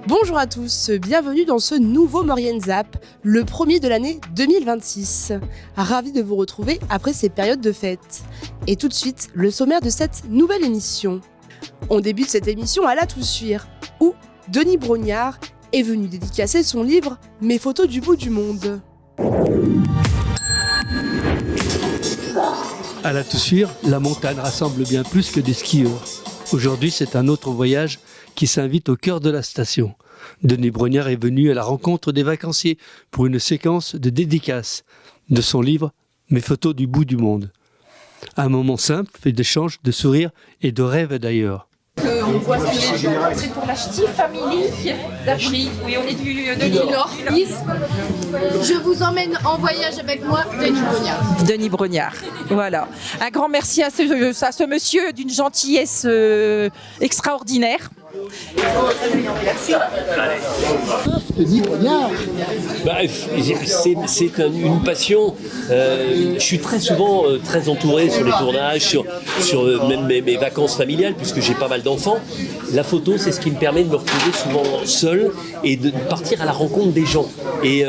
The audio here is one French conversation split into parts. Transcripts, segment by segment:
Bonjour à tous, bienvenue dans ce nouveau Maurienne Zap, le premier de l'année 2026. Ravi de vous retrouver après ces périodes de fête. Et tout de suite, le sommaire de cette nouvelle émission. On débute cette émission à La Toussuire, où Denis Brognard est venu dédicacer son livre « Mes photos du bout du monde ». À La Toussuire, la montagne rassemble bien plus que des skieurs. Aujourd'hui, c'est un autre voyage qui s'invite au cœur de la station. Denis Brognard est venu à la rencontre des vacanciers pour une séquence de dédicaces de son livre « Mes photos du bout du monde ». Un moment simple, fait d'échanges, de sourires et de rêves d'ailleurs. On voit c'est pour la Ch'ti Family d'Apri. Oui, on est du Nord. Je vous emmène en voyage avec moi, Denis Brognard. Denis Brognard, voilà. Un grand merci à ce monsieur d'une gentillesse extraordinaire. Denis Brognard. C'est une passion. Je suis très souvent très entouré sur les tournages, sur même mes vacances familiales, puisque j'ai pas mal d'enfants. La photo, c'est ce qui me permet de me retrouver souvent seul et de partir à la rencontre des gens. Et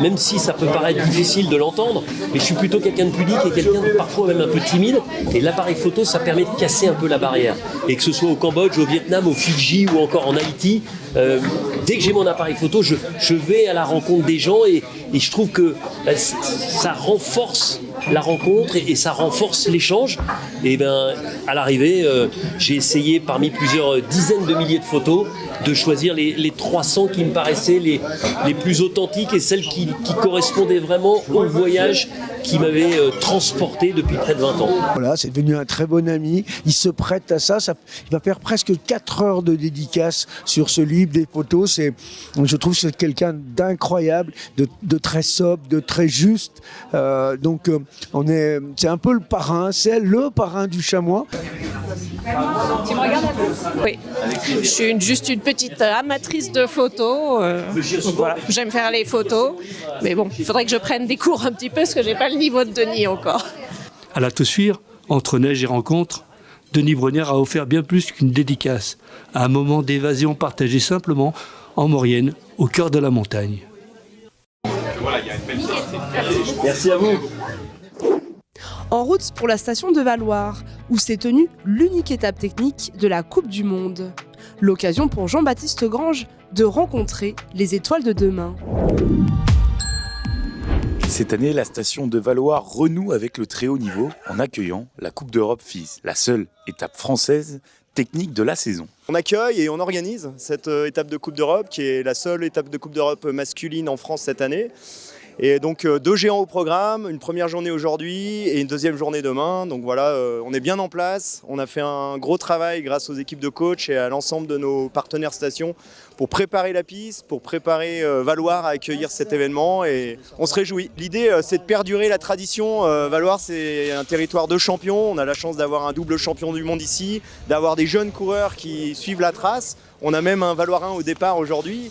même si ça peut paraître difficile de l'entendre, mais je suis plutôt quelqu'un de pudique et quelqu'un de parfois même un peu timide. Et l'appareil photo, ça permet de casser un peu la barrière. Et que ce soit au Cambodge, au Vietnam, au Fidji ou encore en Haïti, dès que j'ai mon appareil photo, je vais à la rencontre des gens et je trouve que ça renforce la rencontre et ça renforce l'échange. Et à l'arrivée, j'ai essayé parmi plusieurs dizaines de milliers de photos de choisir les 300 qui me paraissaient les plus authentiques et celles qui correspondaient vraiment au voyage qui m'avait transporté depuis près de 20 ans. Voilà, c'est devenu un très bon ami. Il se prête à ça. Il va faire presque 4 heures de dédicace sur ce livre, des photos. Je trouve que c'est quelqu'un d'incroyable, de très sobre, de très juste. C'est un peu le parrain, c'est le parrain du chamois. Tu me regardes un peu ? Oui. Je suis juste une petite amatrice de photos. Voilà. J'aime faire les photos. Mais bon, il faudrait que je prenne des cours un petit peu parce que j'ai pas le niveau de Denis encore. À La Toussuire, entre neige et rencontre, Denis Brognard a offert bien plus qu'une dédicace, un moment d'évasion partagé simplement en Maurienne, au cœur de la montagne. Merci à vous. En route pour la station de Valloire, où s'est tenue l'unique étape technique de la Coupe du Monde. L'occasion pour Jean-Baptiste Grange de rencontrer les étoiles de demain. Cette année, la station de Valloire renoue avec le très haut niveau en accueillant la Coupe d'Europe FIS, la seule étape française technique de la saison. On accueille et on organise cette étape de Coupe d'Europe qui est la seule étape de Coupe d'Europe masculine en France cette année. Et donc 2 géants au programme, une première journée aujourd'hui et une deuxième journée demain. Donc voilà, on est bien en place. On a fait un gros travail grâce aux équipes de coach et à l'ensemble de nos partenaires stations pour préparer la piste, pour préparer Valloire à accueillir cet événement et on se réjouit. L'idée, c'est de perdurer la tradition. Valloire, c'est un territoire de champions. On a la chance d'avoir un double champion du monde ici, d'avoir des jeunes coureurs qui suivent la trace. On a même un Valloirin au départ aujourd'hui.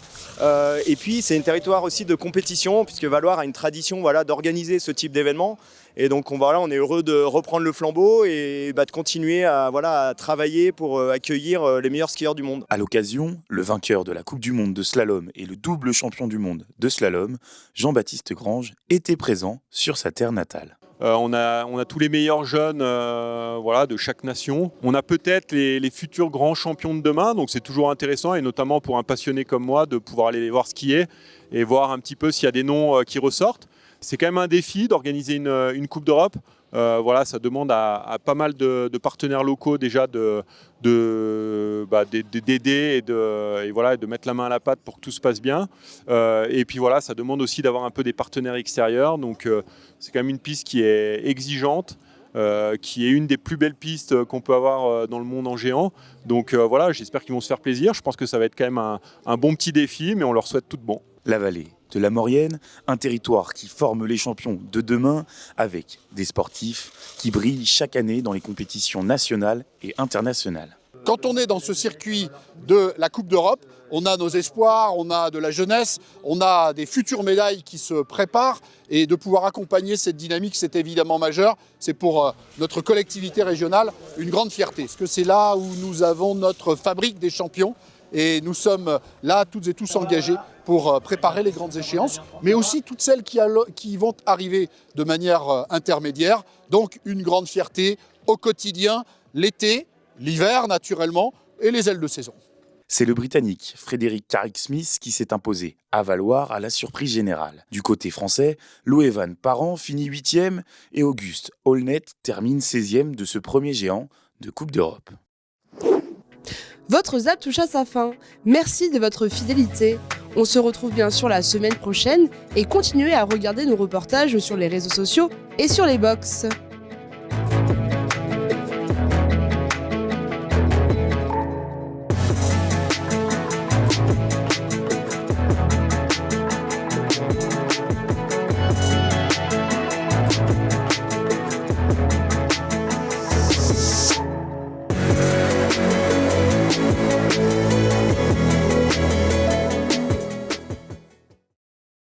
Et puis, c'est un territoire aussi de compétition, puisque Valloire a une tradition d'organiser ce type d'événement. Et donc, on est heureux de reprendre le flambeau et de continuer à travailler pour accueillir les meilleurs skieurs du monde. À l'occasion, le vainqueur de la Coupe du Monde de slalom et le double champion du monde de slalom, Jean-Baptiste Grange, était présent sur sa terre natale. On a tous les meilleurs jeunes de chaque nation. On a peut-être les futurs grands champions de demain, donc c'est toujours intéressant, et notamment pour un passionné comme moi, de pouvoir aller les voir skier et voir un petit peu s'il y a des noms qui ressortent. C'est quand même un défi d'organiser une Coupe d'Europe. Ça demande à pas mal de partenaires locaux déjà d'aider et de mettre la main à la pâte pour que tout se passe bien. Et puis ça demande aussi d'avoir un peu des partenaires extérieurs. Donc c'est quand même une piste qui est exigeante, qui est une des plus belles pistes qu'on peut avoir dans le monde en géant. Donc j'espère qu'ils vont se faire plaisir. Je pense que ça va être quand même un bon petit défi, mais on leur souhaite tout de bon. La vallée de la Maurienne, un territoire qui forme les champions de demain avec des sportifs qui brillent chaque année dans les compétitions nationales et internationales. quand on est dans ce circuit de la Coupe d'Europe, on a nos espoirs, on a de la jeunesse, on a des futures médailles qui se préparent et de pouvoir accompagner cette dynamique, c'est évidemment majeur. C'est pour notre collectivité régionale une grande fierté, parce que c'est là où nous avons notre fabrique des champions et nous sommes là toutes et tous engagés pour préparer les grandes échéances, mais aussi toutes celles qui vont arriver de manière intermédiaire. Donc une grande fierté au quotidien, l'été, l'hiver naturellement et les ailes de saison. C'est le Britannique Frédéric Carrick-Smith qui s'est imposé à Valloire à la surprise générale. Du côté français, Loevan Parent finit 8e et Auguste Aulnet termine 16e de ce premier géant de Coupe d'Europe. Votre ZAP touche à sa fin. Merci de votre fidélité. On se retrouve bien sûr la semaine prochaine et continuez à regarder nos reportages sur les réseaux sociaux et sur les box.